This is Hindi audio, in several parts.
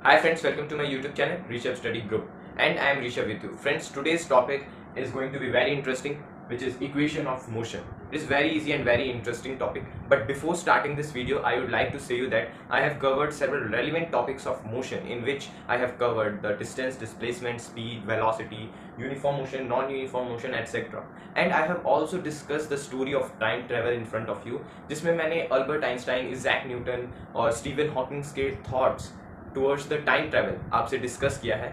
Hi friends, welcome to my YouTube channel Rishabh Study Group, and I am Rishabh with you. Friends, today's topic is going to be very interesting, which is equation of motion. It is very easy and very interesting topic. But before starting this video, I would like to say you that I have covered several relevant topics of motion, in which I have covered the distance, displacement, speed, velocity, uniform motion, non-uniform motion, etc. And I have also discussed the story of time travel in front of you, जिसमें मैंने अल्बर्ट आइंस्टाइन, इजैक न्यूटन और स्टीवन हॉकिंग्स के thoughts towards the time travel आपसे डिस्कस किया है.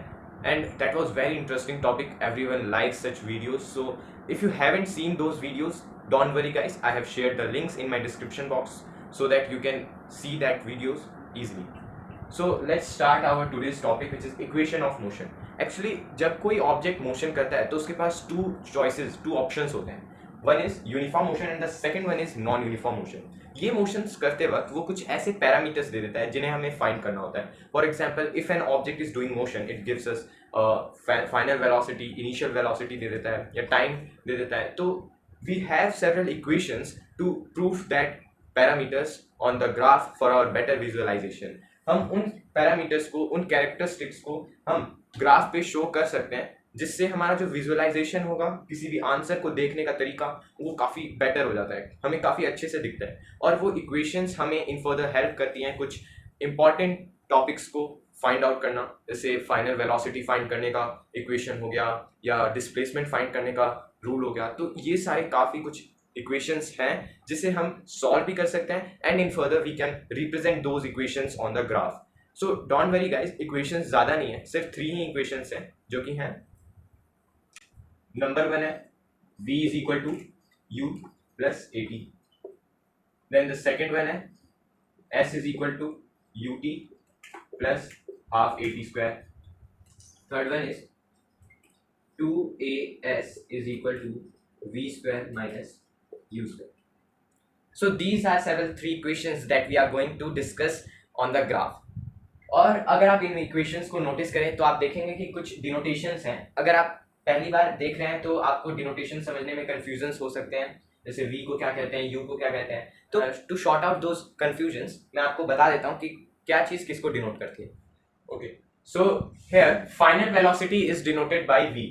And that was very interesting topic. Everyone likes such videos, so if you haven't seen those videos, don't worry guys, I have shared the links in my description box so that you can see that videos easily. So let's start our today's topic, which is equation of motion. Actually जब कोई object motion करता है तो उसके पास two options होते हैं. One is uniform motion and the second one is non-uniform motion. ये मोशंस करते वक्त वो कुछ ऐसे पैरामीटर्स दे देता है जिन्हें हमें फाइंड करना होता है. For example, if an object is doing motion, it gives us final velocity, initial velocity दे देता है या टाइम दे देता है. तो we have several equations to prove that parameters on the graph for our better visualization. हम उन पैरामीटर्स को, उन कैरेक्टरिस्टिक्स को हम ग्राफ पे शो कर सकते हैं, जिससे हमारा जो विजुअलाइजेशन होगा, किसी भी आंसर को देखने का तरीका, वो काफ़ी बेटर हो जाता है, हमें काफ़ी अच्छे से दिखता है. और वो इक्वेशंस हमें इन फर्दर हेल्प करती हैं कुछ इंपॉर्टेंट टॉपिक्स को फाइंड आउट करना, जैसे फाइनल वेलोसिटी फाइंड करने का इक्वेशन हो गया या डिस्प्लेसमेंट फाइंड करने का रूल हो गया. तो ये सारे काफ़ी कुछ इक्वेशंस हैं जिसे हम सॉल्व भी कर सकते हैं, and in further we can represent those equations on the graph. So don't worry guys, equations ज़्यादा नहीं है, सिर्फ 3 ही इक्वेशंस हैं जो कि हैं. नंबर 1 है v is equal to u plus at. Then the second one है s is equal to ut plus half at square. Third one is 2as is equal to v square minus u square. So these are several 3 equations that we are going to discuss on the graph. और अगर आप इन इक्वेशंस को नोटिस करें तो आप देखेंगे कि कुछ डिनोटेशंस हैं. अगर आप पहली बार देख रहे हैं तो आपको डिनोटेशन समझने में कंफ्यूजन्स हो सकते हैं, जैसे v को क्या कहते हैं, u को क्या कहते हैं. तो to sort out those confusions मैं आपको बता देता हूँ कि क्या चीज़ किसको डिनोट करती है. Okay, so here final velocity is denoted by v.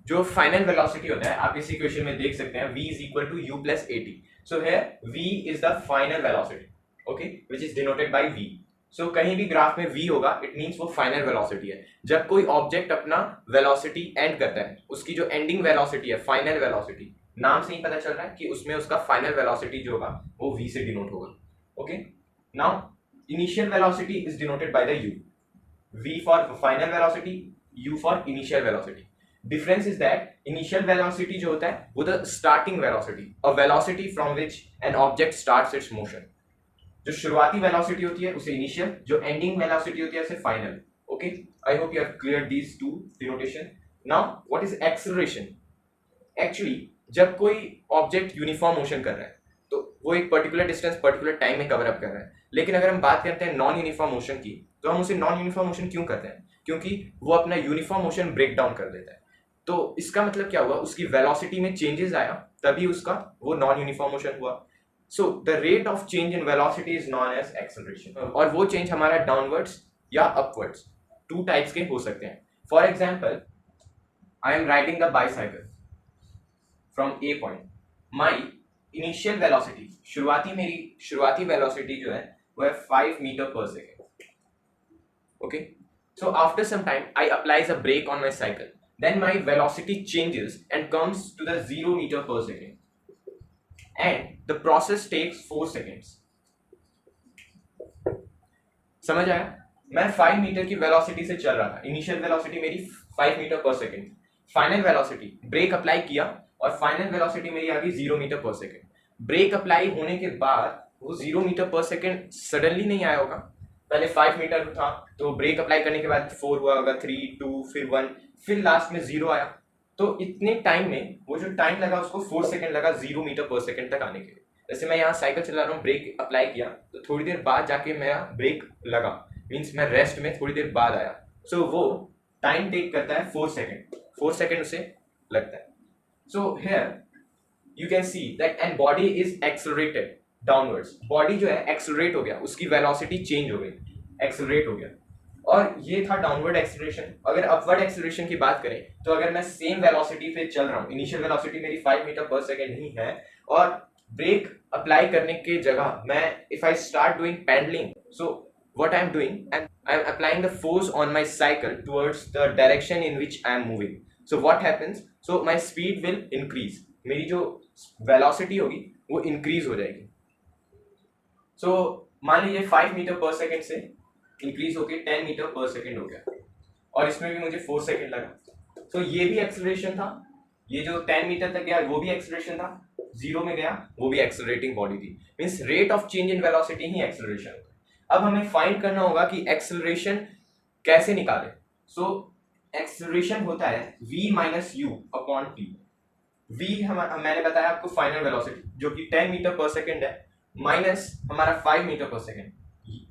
जो फाइनल वेलोसिटी होता है आप इस इक्वेशन में देख सकते हैं, v is equal to u plus at. So here v is the final velocity, okay, which is denoted by v. सो कहीं भी ग्राफ में v होगा, इट मीन्स वो फाइनल वेलोसिटी है. जब कोई ऑब्जेक्ट अपना वेलोसिटी एंड करता है, उसकी जो एंडिंग वेलोसिटी है, फाइनल वेलोसिटी, नाम से ही पता चल रहा है कि उसमें उसका फाइनल वेलोसिटी जो होगा वो v से डिनोट होगा. Okay, now initial velocity is denoted by the u. v for final velocity, u for initial velocity. Difference is that initial velocity जो होता है वो the starting velocity, a velocity from which an object starts it's motion. जो शुरुआती वेलोसिटी होती है उसे इनिशियल, जो एंडिंग वेलोसिटी होती है उसे final. Okay, I hope you have cleared these two denotation. Now what is acceleration? Actually जब कोई ऑब्जेक्ट यूनिफॉर्म मोशन कर रहा है तो वो एक पर्टिकुलर डिस्टेंस पर्टिकुलर टाइम में कवर अप कर रहा है. लेकिन अगर हम बात करते हैं नॉन यूनिफॉर्म मोशन की, तो हम उसे नॉन यूनिफॉर्म मोशन क्यों करते हैं? क्योंकि वो अपना यूनिफॉर्म मोशन ब्रेक डाउन कर देता है. तो इसका मतलब क्या हुआ, उसकी वेलोसिटी में चेंजेस आया, तभी उसका वो नॉन यूनिफॉर्म मोशन हुआ. So the rate of change in velocity is known as acceleration. और वो चेंज हमारा डाउनवर्ड्स या अपवर्ड्स, 2 टाइप्स के हो सकते हैं. For example, I am riding a bicycle from A point. My initial velocity, मेरी शुरुआती वेलोसिटी जो है वो है 5 मीटर पर second. Okay, so after some time I applies a brake on my cycle, then my velocity changes and comes to the 0 metre पर second. And the process takes 4 seconds. समझ आया? मैं 5 मीटर की वेलोसिटी से चल रहा था, इनिशियल वेलोसिटी मेरी 5 मीटर पर second. Final velocity, break apply किया और फाइनल वेलोसिटी मेरी आ गई 0 मीटर पर सेकेंड. ब्रेक अप्लाई होने के बाद वो 0 मीटर पर सेकेंड सडनली नहीं आया होगा. पहले 5 मीटर था तो ब्रेक अप्लाई करने के बाद 4 हुआ होगा, 3, 2, फिर 1, फिर लास्ट में 0 आया. तो इतने टाइम में वो जो टाइम लगा उसको 4 सेकेंड लगा 0 मीटर पर सेकेंड तक आने के लिए. जैसे मैं यहाँ साइकिल चला रहा हूँ, ब्रेक अप्लाई किया तो थोड़ी देर बाद जाके मेरा ब्रेक लगा, मीन्स मैं रेस्ट में थोड़ी देर बाद आया. सो वो टाइम टेक करता है 4 सेकेंड, 4 सेकेंड उसे लगता है. So here you can see that an body is accelerated downwards. Body जो है एक्सेलरेट हो गया, उसकी वेलोसिटी चेंज हो गई, एक्सेलरेट हो गया. और ये था डाउनवर्ड एक्सेलरेशन। अगर अपवर्ड एक्सेलरेशन की बात करें तो अगर मैं सेम वेलोसिटी पे चल रहा हूँ, इनिशियल वेलोसिटी मेरी 5 मीटर पर सेकेंड ही है, और ब्रेक अप्लाई करने के जगह मैं if I start doing pedalling, so what I'm doing, I'm applying the force on my cycle towards the direction in which I'm moving. So what happens? So my speed will increase. मेरी जो velocity होगी वो increase हो जाएगी. So मान लीजिए 5 मीटर पर सेकेंड से इंक्रीज होके 10 मीटर पर सेकेंड हो गया, और इसमें भी मुझे 4 सेकेंड लगा. तो ये भी एक्सेलरेशन था, ये जो 10 मीटर तक गया वो भी एक्सेलरेशन था, 0 में गया वो भी एक्सेलरेटिंग बॉडी थी. Means rate of change in velocity he acceleration होता है. अब हमें फाइंड करना होगा कि एक्सेलरेशन कैसे निकालें. सो एक्सेलरेशन होता है v minus u upon T. v मैंने बताया आपको फाइनल वेलोसिटी जो कि 10 मीटर पर सेकेंड है, माइनस हमारा 5 मीटर पर सेकेंड.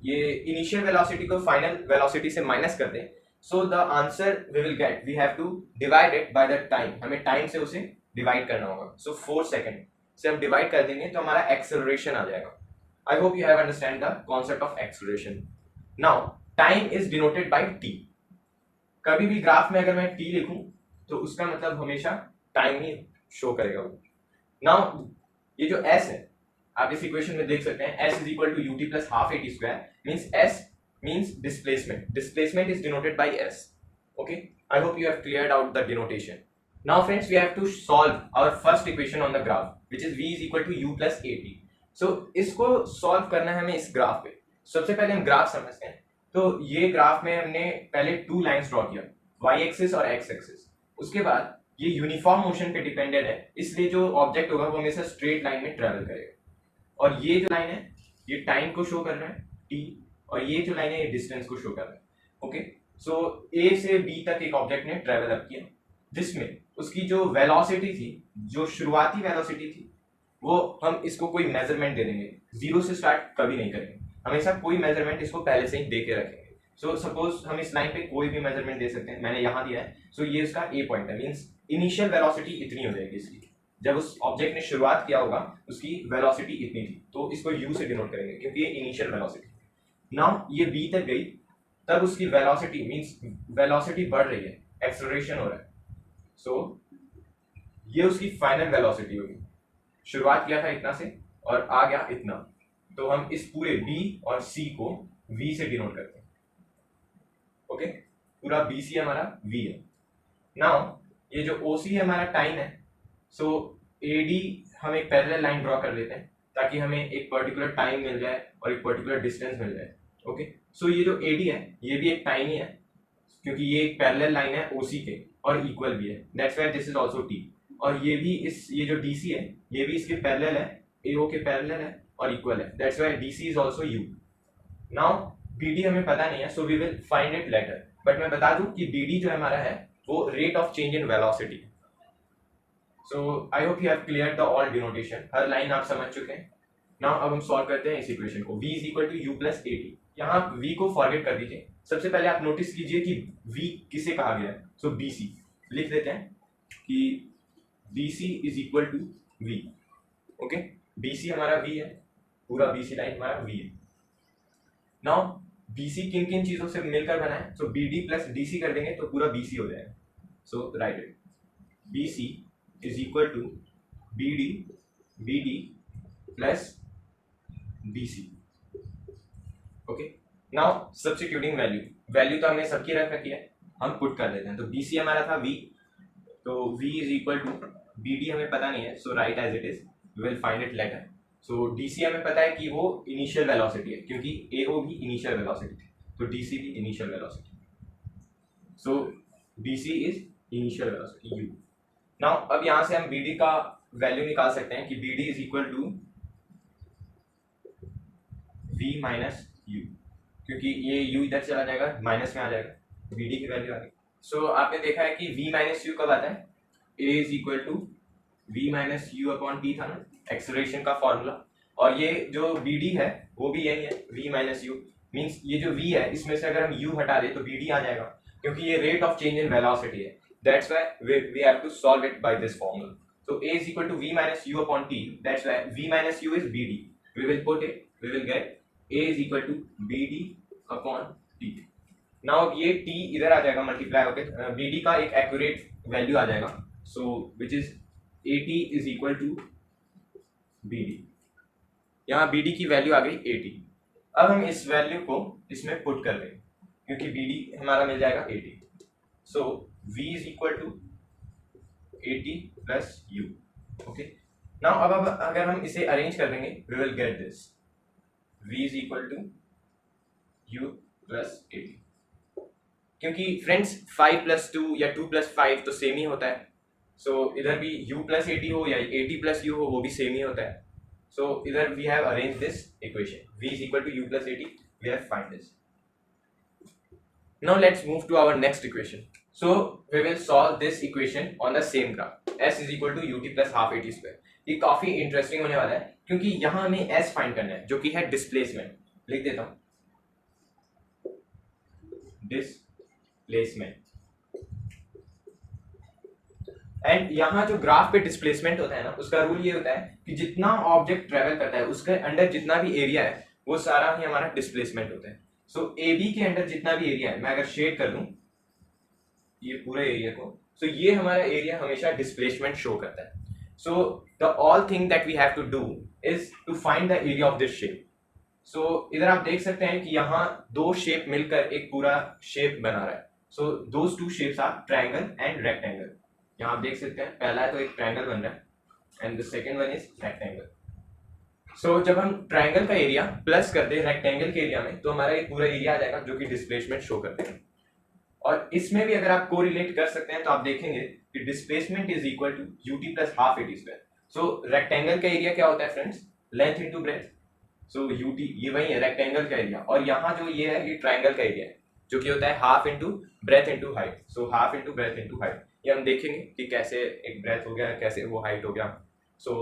ये इनिशियल वेलोसिटी को फाइनल वेलोसिटी से माइनस कर दें. So the answer we will get, we have to divide it by the time. हमें टाइम से उसे डिवाइड करना होगा. सो 4 सेकेंड से हम डिवाइड कर देंगे तो हमारा एक्सेलरेशन आ जाएगा. I hope you have understand the concept of acceleration. Now, time is denoted by t. कभी भी ग्राफ में अगर मैं t लिखूं तो उसका मतलब हमेशा टाइम ही शो करेगा वो. Now, ये जो s है आप इस इक्वेशन में देख सकते हैं, s is equal to ut plus half at square means s means displacement. Displacement is denoted by s. Okay, I hope you have cleared out the denotation. Now friends, we have to solve our first equation on the graph, which is v is equal to u plus at. सो इसको सॉल्व करना है हमें इस ग्राफ पे. सबसे पहले हम ग्राफ समझते हैं. तो ये ग्राफ में हमने पहले 2 लाइंस ड्रॉ किया, y एक्सिस और x एक्सिस. उसके बाद ये यूनिफॉर्म मोशन पे डिपेंडेंट है, इसलिए जो ऑब्जेक्ट होगा वो हमेशा स्ट्रेट लाइन में ट्रेवल करेगा. और ये जो लाइन है ये टाइम को शो कर रहा है t, और ये जो लाइन है ये डिस्टेंस को शो कर रहा है. ओके, सो a से b तक एक ऑब्जेक्ट ने ट्रेवल अप किया, जिसमें उसकी जो वेलोसिटी थी, जो शुरुआती वेलोसिटी थी, वो हम इसको कोई मेजरमेंट दे देंगे. 0 से स्टार्ट कभी नहीं करेंगे, हमेशा कोई मेजरमेंट इसको पहले से ही दे के रखेंगे. सो सपोज हम इस लाइन पे कोई भी मेजरमेंट दे सकते हैं. मैंने यहाँ दिया है. सो ये इसका ए पॉइंट है, मींस इनिशियल वेलोसिटी इतनी हो जाएगी इसकी. जब उस ऑब्जेक्ट ने शुरुआत किया होगा उसकी वेलोसिटी इतनी थी, तो इसको यू से डिनोट करेंगे क्योंकि ये इनिशियल वेलोसिटी. नाउ ये बी तक गई, तब उसकी वेलोसिटी मींस वेलोसिटी बढ़ रही है, एक्सेलरेशन हो रहा है. सो ये उसकी फाइनल वेलोसिटी होगी. शुरुआत किया था इतना से और आ गया इतना, तो हम इस पूरे b और c को v से डिनोट करते हैं. ओके, पूरा bc हमारा v है. नाउ ये जो oc है हमारा टाइम है. सो ad हम एक पैरेलल लाइन ड्रॉ कर लेते हैं ताकि हमें एक पर्टिकुलर टाइम मिल जाए और एक पर्टिकुलर डिस्टेंस मिल जाए. ओके, सो ये जो ad है ये भी एक टाइम ही है क्योंकि ये एक पैरेलल लाइन है oc के और इक्वल भी है. That's why this is also t. और ये भी ये जो DC है ये भी इसके पैरेलल है, AO के पैरेलल है और इक्वल है. That's why DC is also U. Now BD हमें पता नहीं है, so we will find it later. But मैं बता दूं कि BD जो हमारा है वो rate of change in velocity. So I hope you have cleared the all denotation. हर लाइन आप समझ चुके हैं. नाउ अब हम सॉल्व करते हैं इस इक्वेशन को. v is equal to u plus at. यहाँ v को फॉरगेट कर दीजिए. सबसे पहले आप नोटिस कीजिए कि v किसे कहा गया है. सो BC लिख देते हैं कि BC is equal to V. Okay, BC हमारा V है, पूरा BC लाइन हमारा V है. नाउ BC किन किन चीजों से मिलकर बना है. सो BD प्लस DC कर देंगे तो पूरा BC हो जाएगा. So write it, BC is equal to BD plus BC. Okay, now substituting value तो हमने सबकी रख रखी है, हम पुट कर देते हैं. तो BC हमारा था V, तो v is equal to BD हमें पता नहीं है, so write as it is, we will find it later. So DC हमें पता है कि वो इनिशियल वेलोसिटी है क्योंकि AO भी इनिशियल वेलोसिटी थी, तो DC भी initial velocity. So BC is initial velocity u. Now अब यहाँ से हम BD का वैल्यू निकाल सकते हैं कि BD is equal to v minus u, क्योंकि ये u इधर चला जाएगा, माइनस में आ जाएगा, BD की वैल्यू आ गई. सो आपने देखा है कि v माइनस यू कब आता है. a is equal to v minus u upon t था ना एक्सेलरेशन का फॉर्मूला. और ये जो BD है वो भी यही है, v माइनस यू. मीन्स ये जो v है इसमें से अगर हम u हटा दें तो BD आ जाएगा क्योंकि ये rate of change in velocity है. That's why we have to solve it by this formula. So A is equal to V minus U upon T. That's why V minus U is BD. We will put it. We will get A is equal to BD upon T. Now ये t इधर आ जाएगा मल्टीप्लाई होके bd का एक एक्यूरेट वैल्यू आ जाएगा, so which is at is equal to bd। यहाँ bd की वैल्यू आ गई 80। अब हम इस वैल्यू को इसमें पुट कर देंगे क्योंकि bd हमारा मिल जाएगा 80, so v is equal to 80 plus u। Okay, now अब अगर हम इसे अरेंज कर देंगे we will get this v is equal to u plus 80। क्योंकि फ्रेंड्स 5 प्लस 2 या 2 प्लस 5 तो सेम ही होता है, सो इधर भी u प्लस 80 हो या 80 प्लस u हो वो भी सेम ही होता है। सो इधर we have arrange this equation v is equal to u plus 80, we have find this. Now let's move to our next equation. So we will solve this equation on the same graph s is equal to ut plus half 80 square. ये काफी इंटरेस्टिंग होने वाला है क्योंकि यहाँ हमें s फाइंड करना है जो कि है डिस्प्लेसमेंट। लिख देता हूँ डिस्प्लेसमेंट, एंड यहाँ जो ग्राफ पे डिस्प्लेसमेंट होता है ना उसका रूल ये होता है कि जितना ऑब्जेक्ट ट्रेवल करता है उसके अंडर जितना भी एरिया है वो सारा ही हमारा डिस्प्लेसमेंट होता है। सो ए बी के अंडर जितना भी एरिया है, मैं अगर शेड कर दूं ये पूरे एरिया को, सो ये हमारा एरिया हमेशा डिस्प्लेसमेंट शो करता है। So the all thing that we have to do is to find the area of this shape. So इधर आप देख सकते हैं कि यहाँ दो शेप मिलकर एक पूरा शेप बना रहा है। So those two shapes are triangle and rectangle. यहाँ आप देख सकते हैं पहला है तो एक ट्रायंगल बन रहा है and the second one is rectangle. So जब हम ट्रायंगल का एरिया प्लस करते हैं रेक्टेंगल के एरिया में तो हमारा ये पूरा एरिया आ जाएगा जो कि डिस्प्लेसमेंट शो करते हैं। और इसमें भी अगर आप कोरिलेट कर सकते हैं तो आप देखेंगे कि displacement is equal to UT plus half AT square. So rectangle का एरिया क्या होता है friends, length into breadth. So UT ये वही है रेक्टेंगल का एरिया, और यहाँ जो ये है ये ट्रायंगल का एरिया है जो कि होता है half into breath into height. So half into breath into height, ये हम देखेंगे कि कैसे एक ब्रेथ हो गया कैसे वो हाइट हो गया। So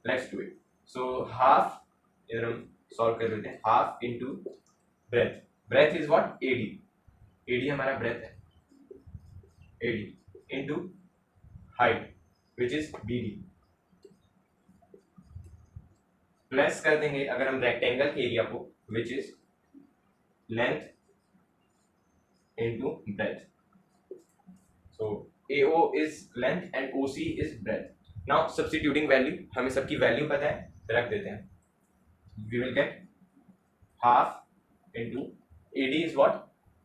let's do it. So half इधर हम सॉल्व कर लेते हैं, half into breadth, breadth is what AD, AD हमारा ब्रेथ है AD into height which is BD, plus कर देंगे अगर हम रेक्टेंगल के एरिया को which is length into breadth. So AO is length and OC is breadth. Now substituting value, हमें सबकी वैल्यू पता है रख देते हैं, we will get half into AD is what,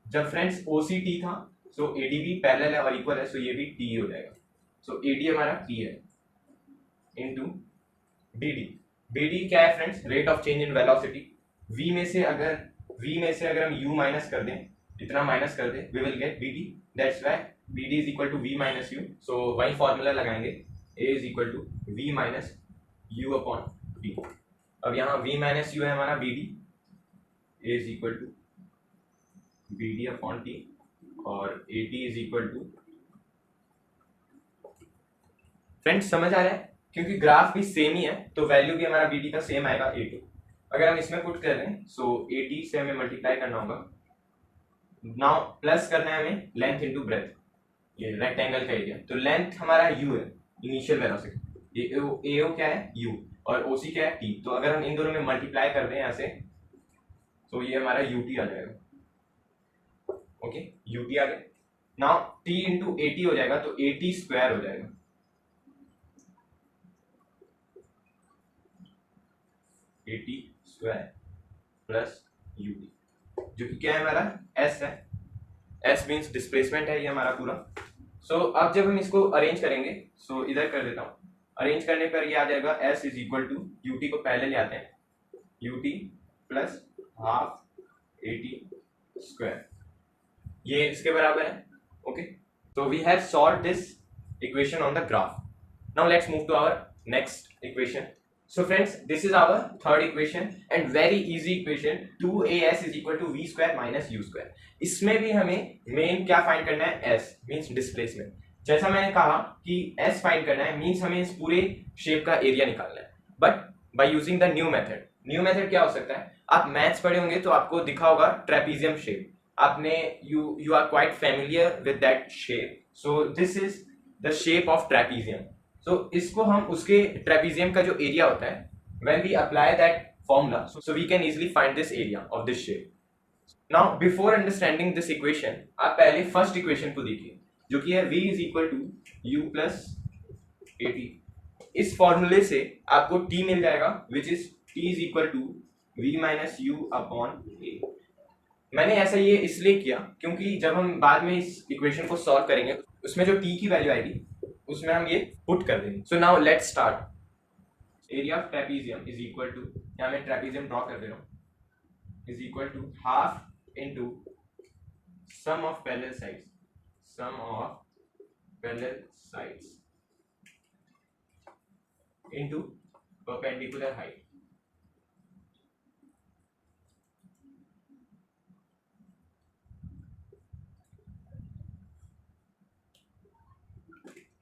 जब फ्रेंड्स OC T था so AD भी पैरेलल है और इक्वल है, so ये भी T हो जाएगा। so AD हमारा T है into BD, BD क्या है friends, rate of change in velocity. V में से अगर हम U माइनस कर दें, इतना माइनस कर दें, we will get BD, that's why BD is equal to V minus U। so वही फॉर्मूला लगाएंगे, A is equal to V minus U upon T। अब यहाँ V minus U है हमारा BD, A is equal to BD upon T और AT is equal to, friends समझ आ रहा है क्योंकि ग्राफ भी सेम ही है तो वैल्यू भी हमारा BD का सेम आएगा A2। अगर हम इसमें पुट कर दें सो AT से हमें मल्टीप्लाई करना होगा, नाउ प्लस करना है हमें लेंथ इंटू ब्रेथ, ये रेक्टेंगल का एरिया, तो लेंथ हमारा u है इनिशियल वेलोसिटी, ये AO क्या है u और OC क्या है t, तो अगर हम इन दोनों में मल्टीप्लाई कर दें यहाँ से तो ये हमारा UT आ जाएगा। ओके UT आ गया, नाउ t इंटू AT हो जाएगा तो AT स्क्वायर हो जाएगा, AT स्क्वायर प्लस UT जो कि क्या है हमारा S है, S मीन्स डिस्प्लेसमेंट है ये हमारा पूरा। सो अब जब हम इसको अरेंज करेंगे, सो इधर कर देता हूँ, अरेंज करने पर ये आ जाएगा S is equal to UT को पहले ले आते हैं, UT plus half AT square, ये इसके बराबर है। Okay, so we have solved this equation on the graph. Now let's move to our next equation. So friends, this is our third equation and very easy equation, 2as is equal to v square minus u square. इसमें भी हमें मेन क्या फाइंड करना है, s मीन्स डिस्प्लेसमेंट। जैसा मैंने कहा कि s फाइंड करना है मीन्स हमें इस पूरे शेप का एरिया निकालना है, but by using the new method. New method क्या हो सकता है, आप मैथ्स पढ़े होंगे तो आपको दिखा होगा ट्रेपीजियम शेप, आपने you are quite familiar with that shape, so this is the shape of trapezium. So इसको हम उसके ट्रेपीजियम का जो एरिया होता है, when we apply that formula, so we can easily find this area of this shape. Now before understanding this equation आप पहले फर्स्ट इक्वेशन को देखिए जो कि है v is equal to u plus a t. इस फॉर्मूले से आपको t मिल जाएगा which is t is equal to v minus u upon a. मैंने ऐसा ये इसलिए किया क्योंकि जब हम बाद में इस इक्वेशन को सॉल्व करेंगे उसमें जो t की वैल्यू आएगी उसमें हम ये पुट कर देंगे। So now let's start. Area of trapezium is equal to, यहाँ मैं ट्रेपीजियम ड्रॉ कर दे रहा हूँ, is equal to half into sum of parallel sides, sum of parallel sides into perpendicular height,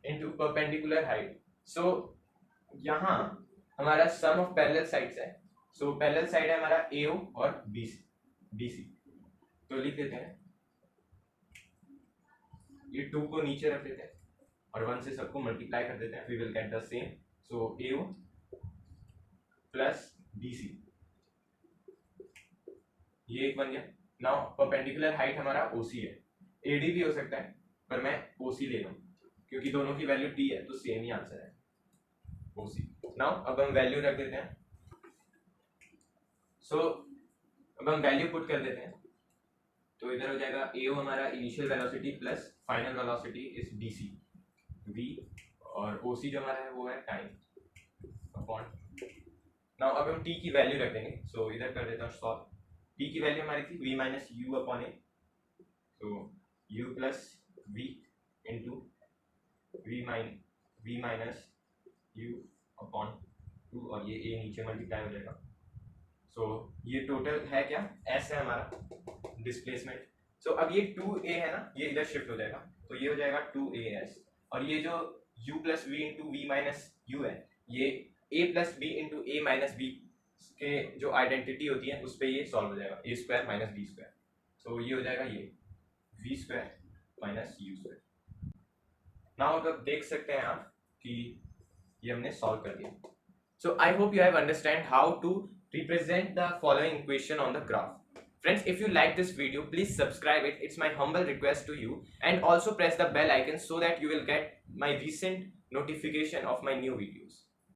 into perpendicular height। so यहाँ हमारा सम ऑफ पैरेलल साइड्स है। so पैरेलल साइड है हमारा AO और BC। तो लिख देते हैं, ये 2 को नीचे रख देते हैं और 1 से सबको मल्टीप्लाई कर देते हैं, we will get the same। so AO plus BC, ये एक बन गया। नाउ परपेंडिकुलर हाइट हमारा OC है, AD भी हो सकता है पर मैं OC ले रहा हूँ क्योंकि दोनों की वैल्यू T है तो सेम ही आंसर है OC। नाउ अब हम वैल्यू रख देते हैं। सो अब हम वैल्यू पुट कर देते हैं तो इधर हो जाएगा AO हमारा initial velocity plus final velocity is BC V, और OC जो हमारा है वो है टाइम अपॉन। नाउ अब हम t की वैल्यू रख देंगे। सो इधर कर देता हूँ सॉल्व। t की वैल्यू हमारी थी v माइनस यू अपॉन ए, तो u plus v into v minus u upon 2 और ये a नीचे मल्टीप्लाई हो जाएगा। सो ये टोटल है क्या, s है हमारा डिस्प्लेसमेंट। सो अब ये 2a है ना, ये इधर शिफ्ट हो जाएगा तो ये हो जाएगा 2as, और ये जो u plus V into V minus U है ये a plus B into A minus B के जो आइडेंटिटी होती है उस पर ये सॉल्व हो जाएगा, A square minus B square. So ये हो जाएगा ये V square minus U square. Now अब देख सकते हैं आप कि ये हमने सॉल्व कर दिया। So I hope you have understand how to represent the following equation on the graph. Friends, if you like this video, please subscribe it. It's my humble request to you, and also press the bell icon so that you will get my recent notification of my new videos.